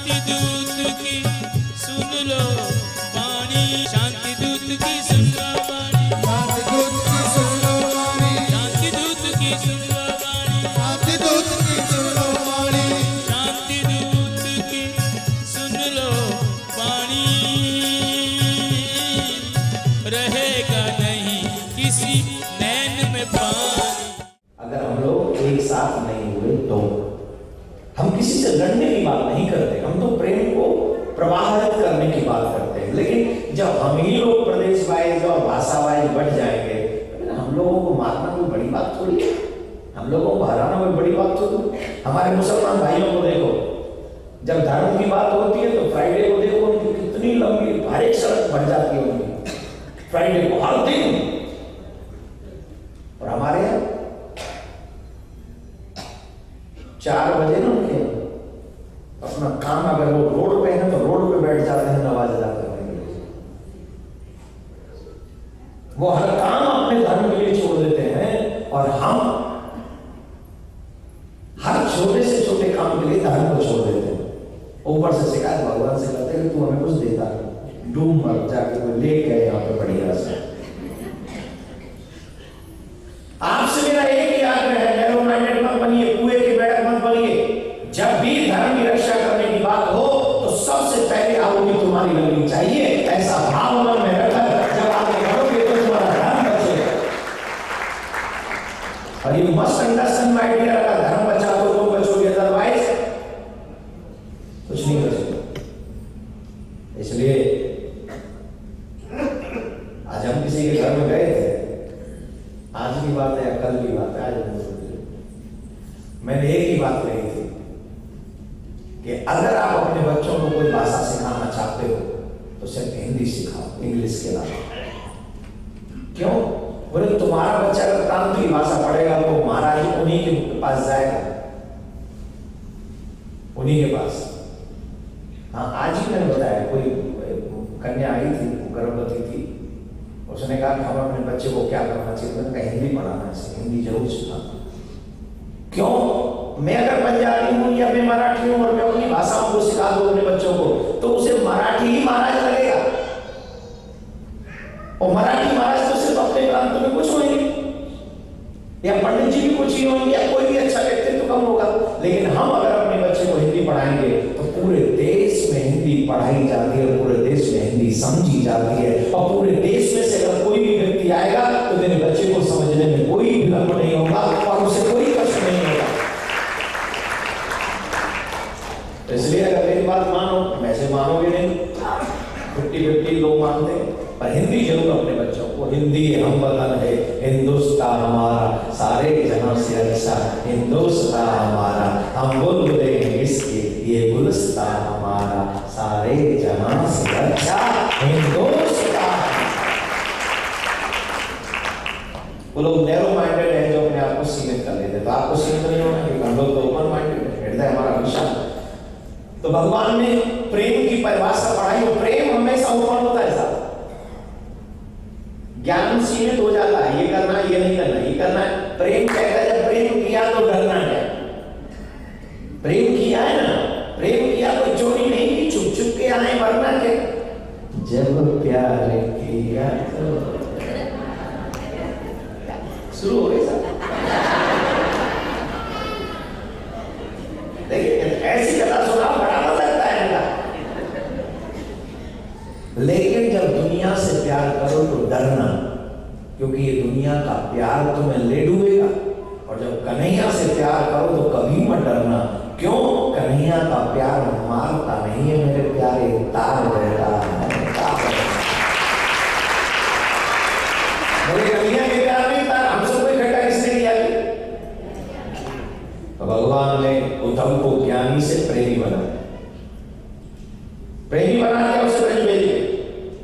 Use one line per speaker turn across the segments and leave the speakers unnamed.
शांति दूत की सुन लो वाणी, शांति दूत की सुन लो वाणी,
शांति दूत की सुन लो वाणी,
शांति दूत की सुन लो वाणी,
शांति दूत की सुन लो वाणी,
शांति दूत की सुन लो वाणी। रहेगा नहीं किसी नैन में पानी।
अगर हम लोग एक साथ नहीं हुए तो हम किसी से लड़ने की बात नहीं करते, हम तो प्रेम को प्रवाहित करने की बात करते हैं। लेकिन जब हम ही लोग प्रदेश वाइज और भाषा वाइज बढ़ जाएंगे, हम लोगों को मारना कोई बड़ी बात थोड़ी है, हम लोगों को हराना कोई बड़ी बात थोड़ी। हमारे मुसलमान भाइयों को देखो, जब धर्म की बात होती है तो फ्राइडे को देखो उनकी कितनी लंबी हर एक सड़क बढ़ जाती है उनकी, फ्राइडे को हर दिन। और हमारे यहाँ 4 बजे ना उनके अपना काम, अगर वो रोड पे है तो रोड पे बैठ जाते हैं नमाज अदा करने के लिए। वो हर काम अपने धर्म के लिए छोड़ देते हैं और हम हर छोटे से छोटे काम के लिए धर्म को छोड़ देते हैं। ऊपर से शिकायत भगवान से करते हैं कि तू हमें कुछ देता है, डूब मर जाके कोई ले गए यहाँ पे बढ़िया से। आपसे मेरा एक ही आग्रह है, नैरो माइंडेड मत बनिए, कुएं के बेड़क मत बनिए। जब भी धर्म की रक्षा करने की बात हो तो सबसे पहले आहुति तुम्हारी लगनी चाहिए, ऐसा भाव मन में रखकर जब आगे बढ़ोगे तो तुम्हारा धर्म बचेगा। और ये मस्त अंडरस्टैंड माय डियर, अगर धर्म बचा तो तुम बचोगे, अदरवाइज कुछ नहीं बचेगा। इसलिए आज हम किसी के घर में गए थे, आज की बात है या कल की बात है, आज मैंने एक ही बात कही थी कि अगर आप अपने बच्चों को कोई भाषा सिखाना चाहते हो तो सिर्फ हिंदी सिखाओ, इंग्लिश के अलावा। क्यों? बोले तुम्हारा बच्चा अगर प्रांत की भाषा पढ़ेगा तो महाराज उन्हीं के पास जाएगा, उन्हीं के पास। हाँ, आज ही मैंने बताया, कोई कन्या आई थी, गर्भवती थी, उसने कहा कि हम अपने बच्चे को क्या करना चाहिए, मैंने कहा हिंदी पढ़ाना है, हिंदी जरूर सिखाना। क्यों? मैं अगर पंजाबी हूं या मैं मराठी हूं और मैं अपनी भाषाओं को सिखा दूं अपने बच्चों को, तो उसे मराठी ही महाराज लगेगा। और मराठी महाराज तो सिर्फ अपने प्रांत में कुछ होंगे, या पंडित जी भी कुछ ही होंगे, या कोई भी अच्छा व्यक्तित्व तो कम होगा। लेकिन हम अगर अपने बच्चे को हिंदी पढ़ाएंगे तो पूरे देश में हिंदी पढ़ाई जाती है, पूरे देश में हिंदी समझी जाती है, और पूरे देश में से अगर कोई भी व्यक्ति आएगा तो मेरे बच्चे को समझने में कोई विलंब नहीं होगा और उसे कोई कष्ट नहीं होगा। इसलिए अगर मेरी बात मानो, वैसे मानोगे नहीं, 50-50 लोग मानते हैं, पर हिंदी जरूर अपने बच्चों को। हिंदी हम वतन है, हिंदुस्तान हमारा, सारे जहां से अच्छा हिंदुस्तान हमारा, हम बोल देंगे इसके ये गुलिस्तान हमारा, सारे जहां से अच्छा हिंदुस्तान। वो लोग नैरो माइंडेड है जो अपने आप को सीमित कर लेते, तो आपको सीमित नहीं होना, क्योंकि हम लोग तो ओपन माइंडेड है, हृदय हमारा विशाल। तो भगवान ने प्रेम की परिभाषा पढ़ाई, और प्रेम हमेशा ओपन होता है साथ। ज्ञान सीमित हो जाता है, ये करना ये नहीं करना, ये करना है। प्रेम कहता है जब प्रेम किया तो डरना क्या? प्रेम किया है ना, प्रेम किया तो चोरी नहीं की, छुप छुप के आए, मरना क्या? जब प्यार किया तो शुरू हो गई सब। देखिए ऐसी कथा सुना बड़ा मजा लगता है ना, लेकिन जब दुनिया से प्यार करो तो डरना, क्योंकि ये दुनिया का प्यार तुम्हें ले डूबेगा। और जब कन्हैया से प्यार करो तो कभी मत डरना, क्यों? कन्हैया का प्यार मारता नहीं है मेरे प्यारे, तार रहता है। कन्हैया के प्यार नहीं तार, हम सबको इकट्ठा किसने किया? तो भगवान ने उद्धव को ज्ञानी से प्रेमी बनाया, प्रेमी बना दिया, उसे ब्रज भेज दिया।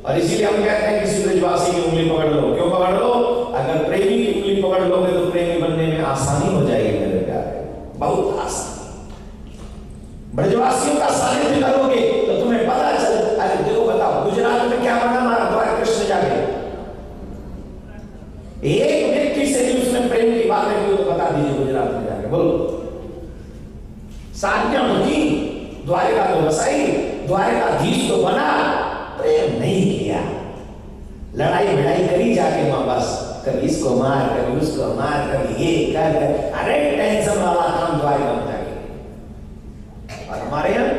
और इसीलिए हम कहते हैं किसी ब्रजवासी की उंगली पकड़ लो। क्यों पकड़ लो? अगर प्रेमी की उंगली पकड़ लोगे तो प्रेमी बनने में आसानी हो जाएगी मेरे प्यारे, बहुत आसान। ब्रजवासियों का सानिध्य करोगे तो तुम्हें पता चल। अरे देखो बताओ, गुजरात में क्या बना हमारा द्वार कृष्ण जाके, एक व्यक्ति से भी उसने प्रेम की बातें की तो बता दीजिए गुजरात में जाके, बोलो। शादियां होती, द्वारिका तो बसाई, द्वारिकाधीश तो बना, प्रेम नहीं किया। लड़ाई भिड़ाई करी जाके वहां, बस कभी इसको मार, कभी उसको मार, कभी ये कर, अरे टेंशन वाला काम द्वारिका में जाके। और हमारे यहाँ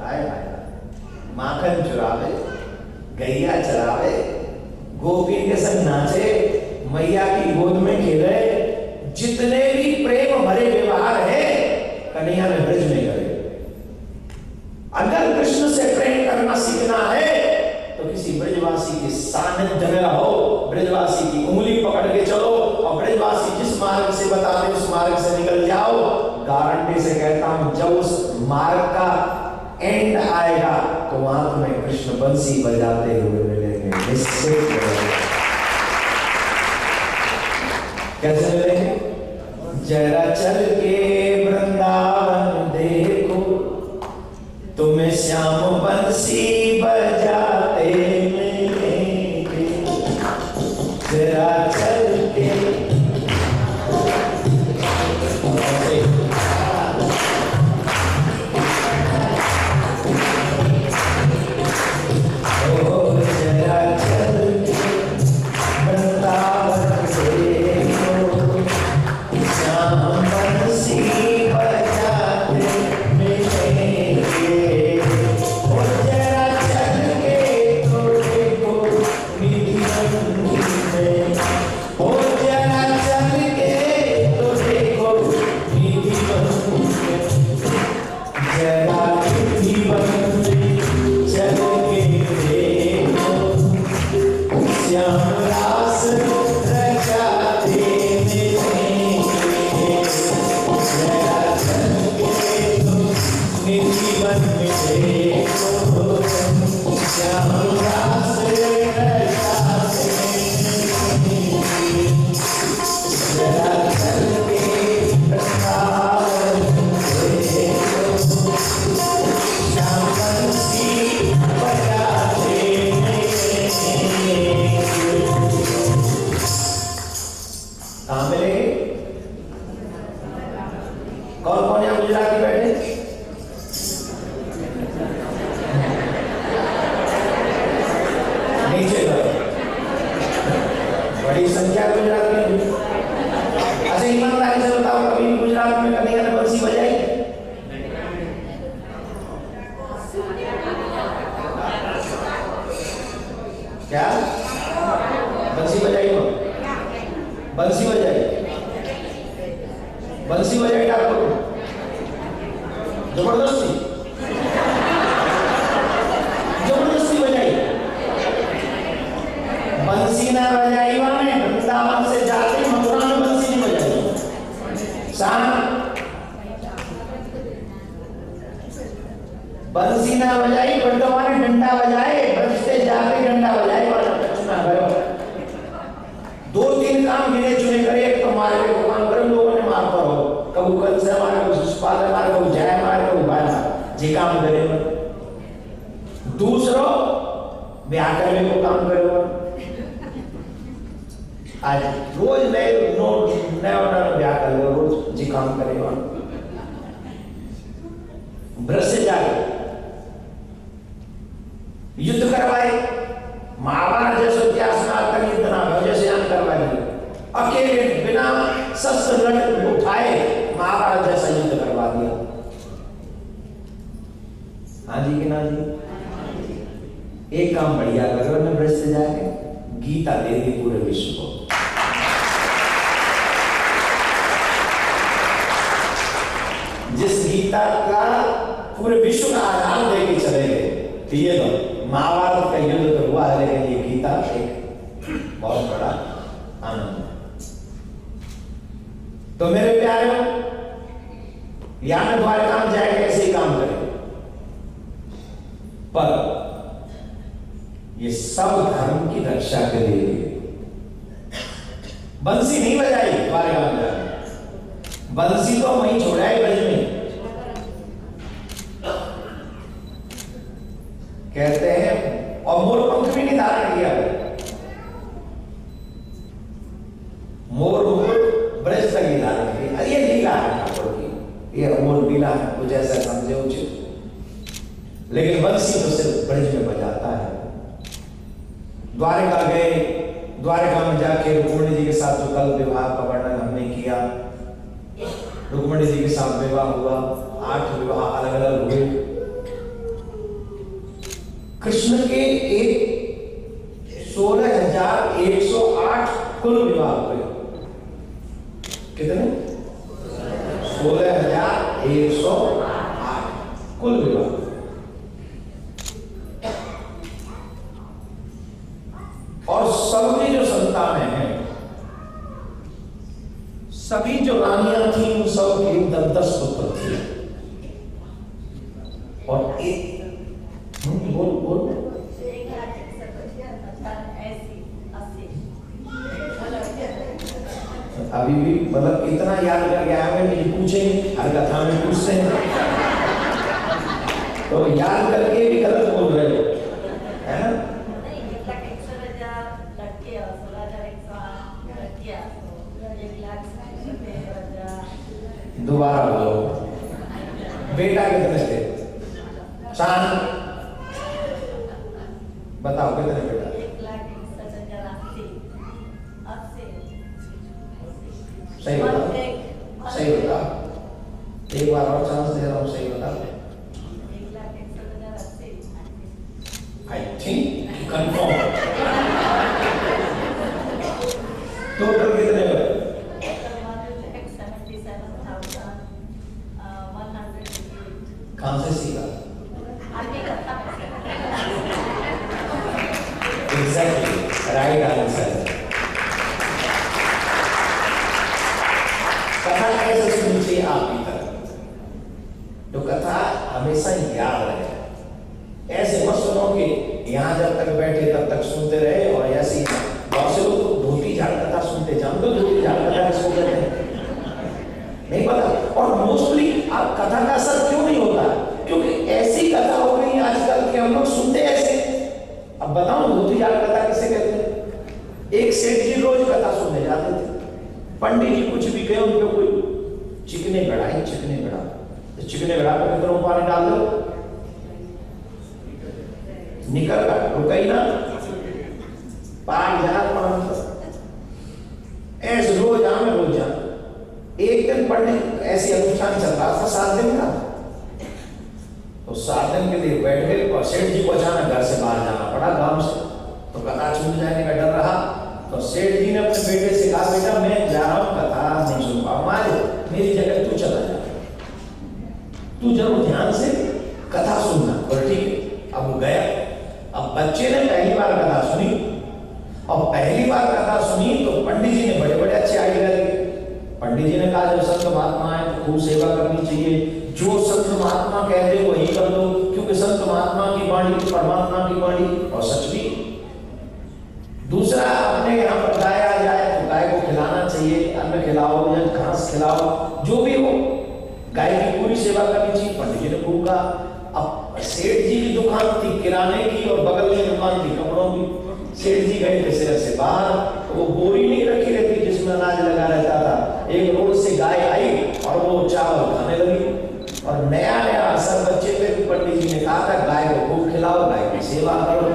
आए माखन चुरावे, गैया चरावे, गोपी के संग नाचे, मैया की गोद में खेले, जितने भी प्रेम भरे व्यवहार है कन्हैया ने ब्रज में करे। अगर कृष्ण से प्रेम करना सीखना है तो किसी ब्रजवासी के सानिध्य में रहो, ब्रजवासी की उंगली पकड़ के चलो, और ब्रजवासी जिस मार्ग से बताते उस मार्ग से निकल जाओ। गारंटी से कहता हूं, जब उस मार्ग का एंड आएगा तो वहां तुम्हें कृष्ण बंसी बजाते हुए मिलेंगे, निश्चित। कैसे मिलेंगे? जरा चल के वृंदावन देखो, तुम्हें श्याम बंसी बजाते मिलेंगे। जरा चल के बंसी ना बजाई, वर्तमान डंडा बजाए, बजते जाते डंडा बजाए, दो तीन काम गिने चुने करे। एक तो मारे को काम करे, लोगों ने मार पर हो, कबू कल से मारे, कबू सुष्पाद मारे, कबू जाए मारे, कबू बाय मारे, जे काम करे। दूसरो ब्याह करने को काम करे। आज रोज नए ब्याह कर लो, रोज जी काम करेगा। ब्रज से जाके युद्ध करवाए, महाभारत जैसे इतिहास में आज तक युद्ध ना हो, जैसे यहाँ करवाए, अकेले बिना शस्त्र उठाए महाभारत जैसा युद्ध करवा दिया। हाँ जी कि ना जी? एक काम बढ़िया करो ना, ब्रज से जाके गीता दे दी पूरे विश्व को। जिस गीता का पूरे विश्व का आधार दे के चले गए, तो ये तो महाभारत का युद्ध तो हुआ है, लेकिन ये गीता एक बहुत बड़ा आनंद है। तो मेरे प्यारे, यहां द्वारका में जाए कैसे काम करें, पर ये सब धर्म की रक्षा के लिए बंसी नहीं बजाई। द्वारका में जाए बंसी तो वहीं छोड़ाई ब्रज में। कहते हैं, और मोर पंख भी नहीं धारण किया। मोर ब्रज तक ही धारण किया। ये लीला है ठाकुर की, ये मोर लीला है, कुछ ऐसा समझे उचित। लेकिन बंसी तो सिर्फ ब्रज में बजाता है। द्वारिका गए, द्वारिका में जाके रुक्मिणी जी के साथ जो कल विवाह का वर्णन हमने किया, रुक्मिणी जी के साथ विवाह हुआ, 8 विवाह अलग अलग हुए। कृष्ण के 16,108 कुल विवाह हुए। कितने? 16,108 कुल विवाह। और सबकी जो संतानें हैं, सभी जो रानियां थी उन सब के 10 पुत्र थे। और एक बोल अभी भी मतलब इतना याद कर गया है, मुझे पूछेंगे हर कथा में पूछते हैं तो याद करके भी गलत बोल रहे हो, है ना? दोबारा बोलो। बेटा कितने थे? 4। बताओ कितने बेटा? सही बता, सही बता। एक बार और चांस दे रहा हूँ, सही बता। I think confirm. टोटल कितने हुए? कहां से सीखा? Exactly right answer. कथा कैसे सुननी चाहिए आपकी तरफ? तो कथा हमेशा याद रहे। ऐसे मत सुनो कि यहाँ जब तक बैठे तब तक सुनते रहे और ऐसे ही बहुत से लोग धोती झाड़ कथा सुनते। जानते हो धोती झाड़ कथा किसको कहते हैं? नहीं पता। और मोस्टली आप कथा का असर क्यों नहीं होता? क्योंकि ऐसी कथा हो गई आजकल के हम लोग सुनते ऐसे। अब बताओ धोती झाड़ कथा किसे कहते हैं? एक सेठ जी रोज कथा सुनने जाते थे। पंडित जी कुछ भी कहे, उनके कोई चिकने गड़ा है, चिकने गड़ा। तो चिकने गड़ा पे कितना पानी डाल दो, निकल का रुका ही ना, पार जा पान। ऐसे रोज आमे रोज जा। एक दिन पंडित ऐसी अनुष्ठान चल रहा था 7 दिन का, तो 7 दिन के लिए बैठ गए और सेठ जी को अचानक घर से बाहर जाना पड़ा गांव से, तो कथा छूट जाने का डर रहा। तो सेठ जी ने अपने बेटे से कहा, बेटा मैं जा रहा हूं, कथा नहीं सुन पाऊंगा आज, मेरी जगह तू चला जा, तू जरूर ध्यान से कथा सुनना। और ठीक है, अब वो गया। अब बच्चे ने पहली बार कथा सुनी, और पहली बार कथा सुनी तो पंडित जी ने बड़े बड़े अच्छे आइडिया दिए। पंडित जी ने कहा जब संत महात्मा है तो खूब सेवा करनी चाहिए, जो संत महात्मा कहते हो वही कर दो, क्योंकि संत महात्मा की वाणी तो परमात्मा की वाणी, और सच भी। दूसरा, अपने यहाँ पर गाय आ जाए तो गाय को खिलाना चाहिए, अन्न खिलाओ या घास खिलाओ, जो भी हो, गाय की पूरी सेवा करनी चाहिए। पंडित जी ने खूब कहा। अब सेठ जी की दुकान थी किराने की और बगल में दुकान थी कपड़ों की। सेठ जी गए थे शहर से बाहर, तो वो बोरी नहीं रखी रहती जिसमें अनाज लगा रहता था। एक रोड से गाय आई और वो चावल खाने लगी, और नया नया असर बच्चे पे पंडित जी ने कहा था गाय को खूब खिलाओ, गाय की सेवा करो,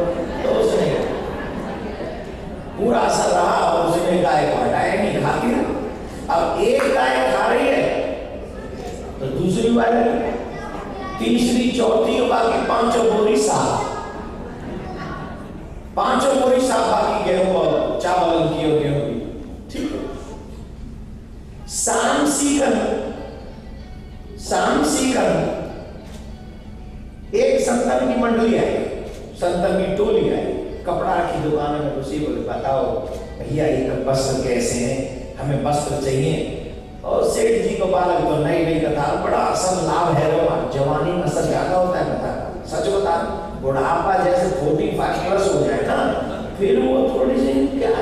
तो उसने पूरा असर रहा और उसने गाय को हटाया नहीं, खाती ना। अब एक गाय खा रही है तो दूसरी बार, तीसरी, चौथी और बाकी 5 बोरी साफ, 5 बोरी साफ, बाकी गेहूं और चावल की और गेहूं की। ठीक है। शाम सीकन एक संतन की मंडली आई, संतन की टोली आई, कपड़ा की दुकान में घुसी, बोले बताओ भैया ये वस्त्र कैसे हैं, हमें वस्त्र चाहिए। और सेठ जी को बालक तो नई नई कथा, बड़ा असल लाभ है, जवानी में असर ज्यादा होता है कथा। सच बता, बुढ़ापा जैसे 45+ हो जाए ना, फिर वो थोड़ी सी क्या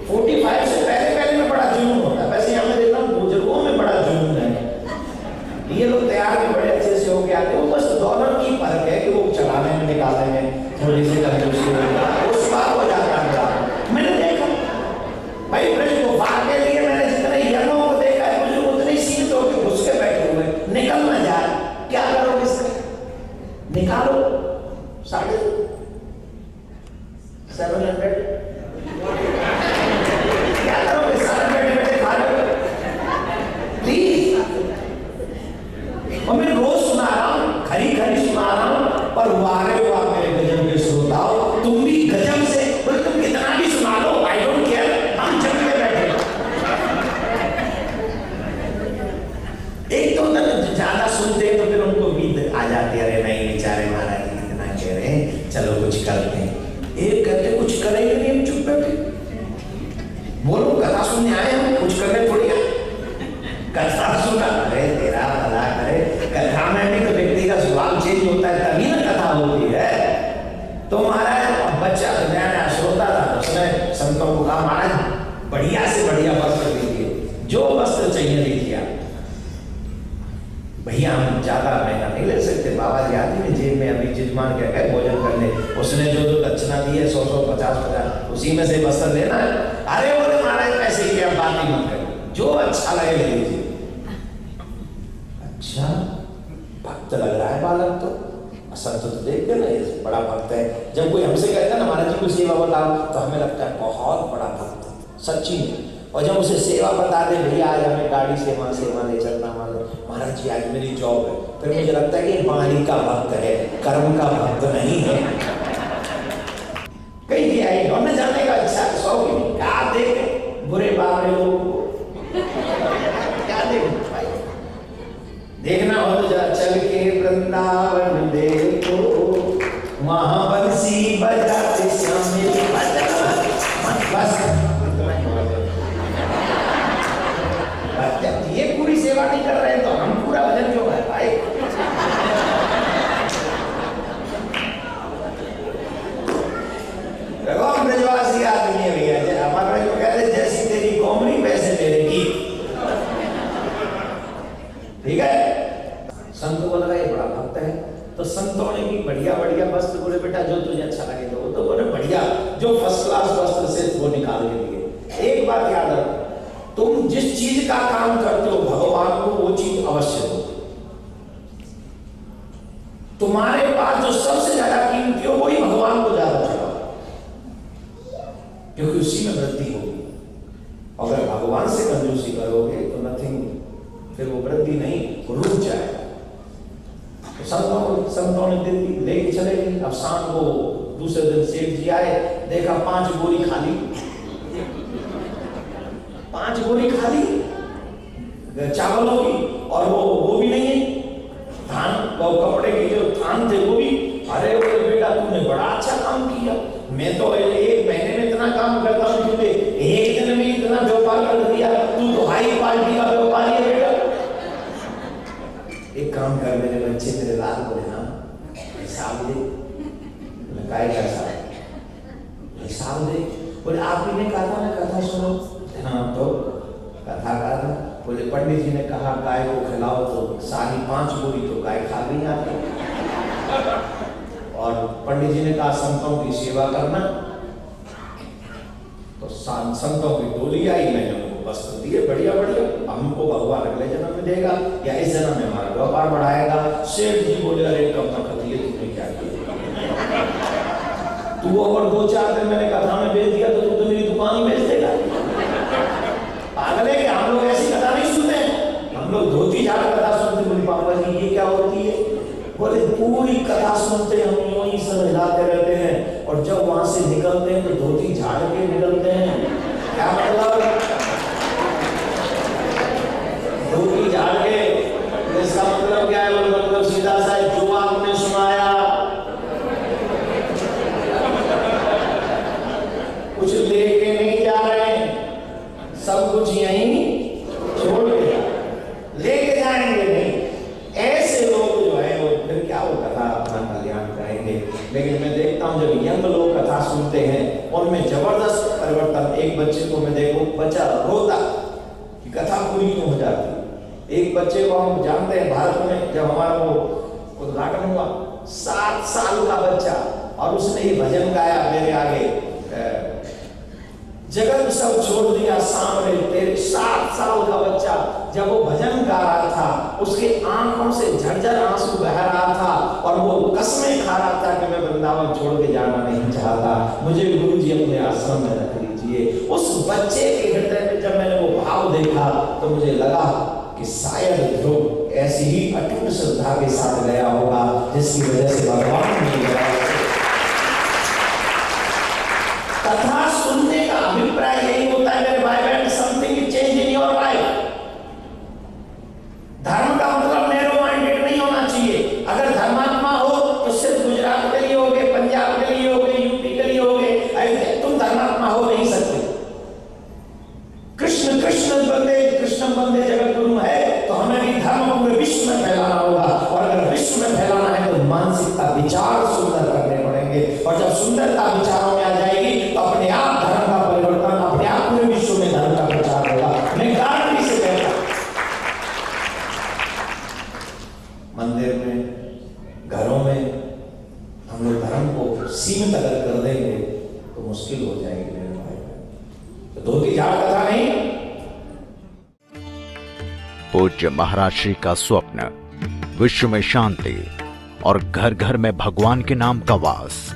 45 से पहले में बड़ा जुनून होता है। वैसे यहाँ मैं देखता हूँ बुजुर्गों में बड़ा जुनून है। ये लोग तैयार भी बड़े अच्छे से होके आते हैं, वो बस दौलत की फर्क है कि वो चलाने में निकालने में थोड़ी सी कंजूसी उस बात हो जाता है। मैंने देखा भाई ब्रज गुफा के लिए मैंने जितने यज्ञों को देखा है, मुझे उतनी सीट होकर घुस के बैठे हुए, निकलना जा 1000, क्या करोगे इसका? निकालो 700 क्या करोगे? 700 खा लो प्लीज। और मैं रोज सुना रहा हूं, खरी खरी सुना रहा हूं, पर वारे वाह मेरे गजब के श्रोताओ, तुम भी गजब से, बोले तुम कितना भी सुना लो, आई डोंट केयर, हम जग में बैठे। एक तो ज्यादा सुनते हैं तो फिर उनको भी आ जाती है, अरे नहीं बेचारे महाराज जी इतना कह रहे हैं, चलो कुछ करते हैं। एक कहते कुछ करेंगे नहीं, हम चुप बैठे। बोलो कथा सुनने आए हम, कुछ करने थोड़ी है। कथा सुना, अरे तेरा भला करे, कथा में भी तो व्यक्ति का स्वभाव चेंज होता है, तभी ना कथा होती है। तो महाराज बच्चा नया श्रोता था, उसने संतों को कहा महाराज बढ़िया से बढ़िया वस्त्र दीजिए, जो वस्त्र चाहिए दीजिए। भैया हम ज्यादा महंगा नहीं ले सकते, बाबा जी आदमी ने जेब में अभी जजमान क्या गए भोजन करने, उसने जो जो दक्षिणा दी है 100 50 उसी में से वस्त्र लेना है। अरे बोले महाराज पैसे की आप बात ही मत करें, जो अच्छा लगे ले लीजिए। अच्छा भक्त लग रहा है बालक तो, असल तो देख के ना बड़ा भक्त है। जब कोई हमसे कहता है ना महाराज जी को सेवा बताओ, तो हमें लगता है बहुत बड़ा भक्त सच्ची में। और जब उसे सेवा बता दे, भैया आज हमें गाड़ी से वहां सेवा ले चलना, महाराज जी आज मेरी जॉब है, फिर मुझे लगता है कि वाणी का भक्त है, कर्म का भक्त नहीं है। कहीं भी आई और न जाने का अच्छा शौक ही नहीं। क्या देखे बुरे बाबरे लोगों को, क्या देखे भाई? देखना हो तो चल के वृंदावन देखो, वहां बंसी बजाते श्याम बस। ये पूरी सेवा नहीं कर रहे हैं तो हम पूरा भजन क्यों है भाई? भगवान ब्रजवासी आदमी है भैया, हमारे को कहते जैसी तेरी कोमरी वैसे मेरे गीत। ठीक है, संत को लगा ये बड़ा भक्त है, तो संतों ने भी बढ़िया बढ़िया वस्त्र बोले बेटा जो तुझे अच्छा लगे तो बोले बढ़िया, जो फर्स्ट क्लास वस्त्र से वो निकाल के दिए। एक बात याद रखो, तुम जिस चीज का काम करते हो भगवान को वो चीज अवश्य दो। तुम्हारे पास जो सबसे ज्यादा कीमती हो वही भगवान को ज्यादा चढ़ाओ, क्योंकि उसी में वृद्धि होगी। अगर भगवान से कंजूसी करोगे तो नथिंग, फिर वो वृद्धि नहीं, रुक जाएगा। तो संतों ने दिन लेके चले गए। अब शाम को दूसरे दिन सेठ जी आए, देखा 5 बोरी खाली, 5 बोरी खाली चावलों की, और वो भी नहीं है धान, वो कपड़े के जो धान थे वो भी। अरे बोले बेटा तूने बड़ा अच्छा काम किया, मैं तो 1 महीने में इतना काम करता हूँ, तूने 1 दिन में इतना व्यापार कर दिया, तू तो हाई क्वालिटी का व्यापारी है बेटा। एक काम कर मेरे बच्चे तेरे लाल बोले ना हिसाब दे, काय का हिसाब दे। बोले आप ही ने कहा था ना कथा सुनो, हाँ तो कथा का बोले पंडित जी ने कहा गाय को खिलाओ, तो 5.5 बोरी तो गाय खा गई आती। और पंडित जी ने कहा संतों की सेवा करना, तो संतों की टोली आई, मैंने उनको वस्त्र दिए बढ़िया बढ़िया, हमको भगवान अगले जन्म में देगा या इस जन्म में हमारा व्यापार बढ़ाएगा। सेठ जी बोले अरे कब तक दिए तुमने क्या किया? तू अगर 2-4 दिन मैंने कथा में भेज दिया तो तू तो मेरी दुकान ही बेच देगा। पागल है कि हम लोग ऐसी कथा नहीं सुनते, हम लोग धोती झाड़ कथा सुनते। बोले पापा जी ये क्या होती है? बोले पूरी कथा सुनते हम वहीं सब हिलाते रहते हैं, और जब वहां से निकलते हैं तो धोती झाड़ के निकलते हैं। क्या मतलब? धोती झाड़ के, इसका मतलब क्या है? मतलब सीधा सा जो आपने सुनाया कुछ लेके नहीं जा रहे, सब कुछ यहीं छोड़ के लेके जाएंगे नहीं। ऐसे लोग जो है वो फिर क्या वो कथा अपना कल्याण करेंगे। लेकिन मैं देखता हूँ जब यंग लोग कथा सुनते हैं उनमें जबरदस्त परिवर्तन। एक बच्चे को मैं देखो, बच्चा रोता कि कथा पूरी क्यों हो जाती। एक बच्चे को हम जानते हैं भारत में, जब हमारा वो उद्घाटन हुआ, 7 साल का बच्चा, और उसने ये भजन गाया मेरे आगे, जगत सब छोड़ दिया सामने तेरे। 7 साल का बच्चा जब वो भजन गा रहा था, उसकी आंखों से झरझर आंसू बह रहा था और वो कसमें खा रहा था कि मैं वृंदावन छोड़ के जाना नहीं चाहता, मुझे गुरु जी अपने आश्रम में रख लीजिए। उस बच्चे के हृदय में जब मैंने वो भाव देखा तो मुझे लगा कि शायद ध्रुव ऐसी ही अटूट श्रद्धा के साथ गया होगा जिसकी वजह से भगवान मिल गया। कथा सुनने का अभिप्राय यही होता है मेरे भाई बहन, something change in your life. धर्म का मतलब नैरो माइंडेड नहीं होना चाहिए। अगर धर्मात्मा हो तो सिर्फ गुजरात के लिए होगे, पंजाब के लिए होगे, यूपी के लिए होगे, ऐसे तुम धर्मात्मा हो नहीं सकते। कृष्ण कृष्ण बंदे जगत गुरु है तो हमें भी धर्म पूरे विश्व में फैलाना होगा, और अगर विश्व में फैलाना है तो मानसिकता विचार सुंदर करने पड़ेंगे, और जब सुंदरता विचारों में आ जाएगी तो अपने आप धर्म का परिवर्तन, अपने आप पूरे विश्व में धर्म का प्रचार होगा। मैं गारंटी से कहता हूं, मंदिर में, घरों में हम लोग धर्म को सीमित अगर कर देंगे तो मुश्किल हो जाएगी मेरे भाई। तो धोती झाड़ कथा नहीं।
पूज्य महाराज श्री का स्वप्न विश्व में शांति और घर घर में भगवान के नाम का वास,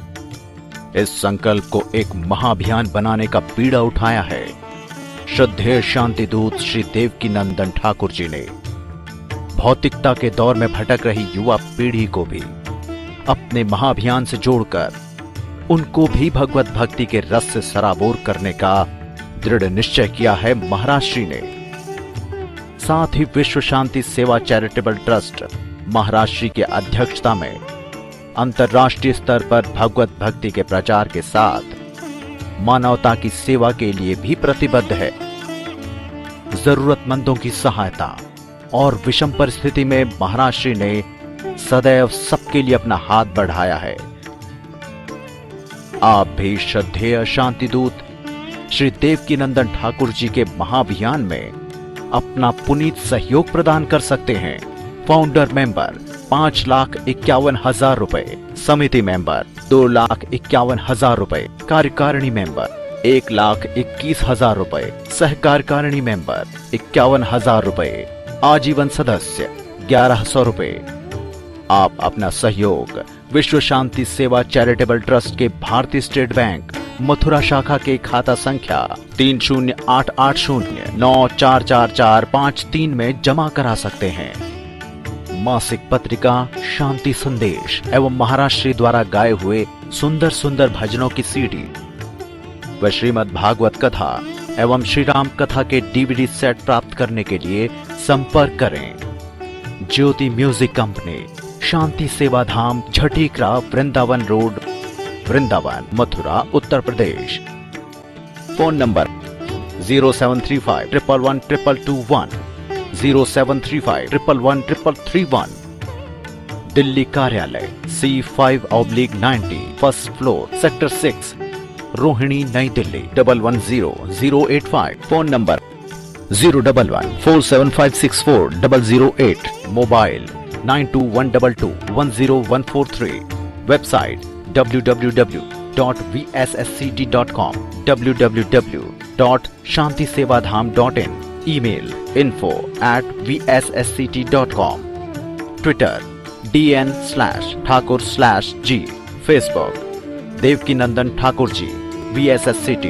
इस संकल्प को एक महाअभियान बनाने का बीड़ा उठाया है श्रद्धेय शांति दूत श्री देवकी नंदन ठाकुर जी ने। भौतिकता के दौर में भटक रही युवा पीढ़ी को भी अपने महाअभियान से जोड़कर उनको भी भगवत भक्ति के रस से सराबोर करने का दृढ़ निश्चय किया है महाराज श्री ने। साथ ही विश्व शांति सेवा चैरिटेबल ट्रस्ट महाराज श्री की अध्यक्षता में अंतर्राष्ट्रीय स्तर पर भगवत भक्ति के प्रचार के साथ मानवता की सेवा के लिए भी प्रतिबद्ध है। जरूरतमंदों की सहायता और विषम परिस्थिति में महाराज श्री ने सदैव सबके लिए अपना हाथ बढ़ाया है। आप भी श्रद्धेय शांति दूत श्री देवकी नंदन ठाकुर जी के महाअभियान में अपना पुनीत सहयोग प्रदान कर सकते हैं। फाउंडर मेंबर 5,51,000 रुपए, समिति मेंबर 2,51,000 रुपए, कार्यकारिणी मेंबर 1,21,000 रुपए, सहकार्यकारिणी मेंबर 51,000 रुपए, आजीवन सदस्य 1,100 रुपए। आप अपना सहयोग विश्व शांति सेवा चैरिटेबल ट्रस्ट के भारतीय स्टेट बैंक मथुरा शाखा के खाता संख्या 3088094445 में जमा करा सकते हैं। मासिक पत्रिका शांति संदेश एवं महाराज श्री द्वारा गाए हुए सुंदर सुंदर भजनों की सीडी व श्रीमद् भागवत कथा एवं श्री राम कथा के डीवीडी सेट प्राप्त करने के लिए संपर्क करें। ज्योति music company, Shanti Seva Dham, Jhatikara, Vrindavan road, Vrindavan, Mathura, Uttar Pradesh. Phone number 0735111221, 0735111331। Delhi कार्यालय C5/90, first floor, sector 6, Rohini, New Delhi 110085। Phone number 01147564008। Mobile 9212210143। Website www.vssct.com, www.shantisevadham.in, email info@vssct.com, Twitter dn/Thakur/G, Facebook Devki Nandan Thakur ji VSSCT।